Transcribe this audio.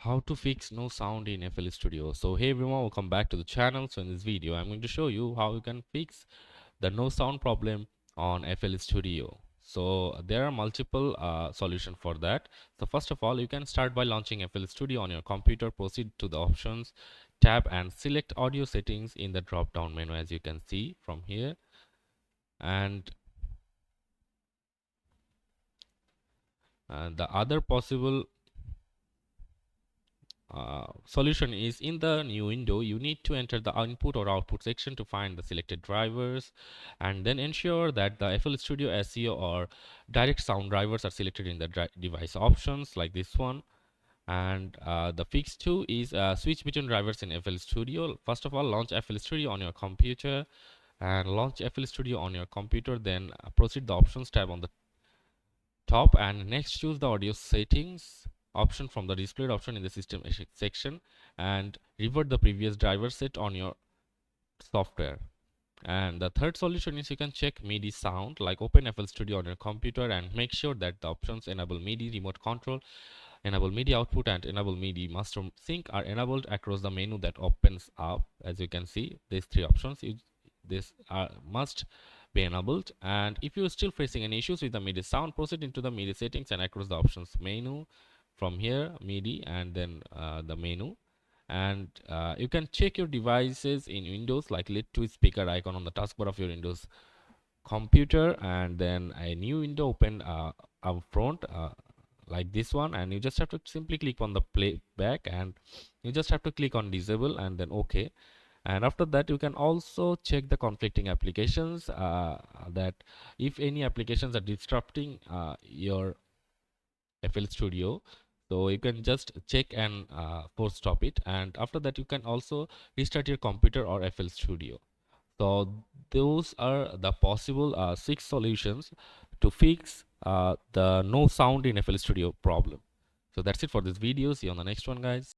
How to fix no sound in FL Studio. So hey everyone, welcome back to the channel. So in this video I'm going to show you how you can fix the no sound problem on FL Studio. So there are multiple solutions for that. So first of all, you can start by launching FL Studio on your computer. Proceed to the options tab and select audio settings in the drop down menu, as you can see from here. And the other possible solution is, in the new window you need to enter the input or output section to find the selected drivers, and then ensure that the FL Studio SEO or direct sound drivers are selected in the device options like this one. And the fix 2 is switch between drivers in FL Studio. First of all, launch FL Studio on your computer and launch FL Studio on your computer, then proceed the options tab on the top, and next choose the audio settings option from the displayed option in the system section, and revert the previous driver set on your software. And the third solution is, you can check MIDI sound, like open FL Studio on your computer and make sure that the options enable MIDI remote control, enable MIDI output, and enable MIDI master sync are enabled across the menu that opens up. As you can see, these three options this must be enabled. And if you're still facing any issues with the MIDI sound, proceed into the MIDI settings and across the options menu from here, MIDI, and then the menu. And you can check your devices in Windows, like lead to speaker icon on the taskbar of your Windows computer, and then a new window open up front like this one, and you just have to simply click on the playback, and you just have to click on disable and then OK. And after that, you can also check the conflicting applications, that if any applications are disrupting your FL Studio, so you can just check and force stop it. And after that, you can also restart your computer or FL Studio. So those are the possible 6 solutions to fix the no sound in FL Studio problem. So that's it for this video. See you on the next one, guys.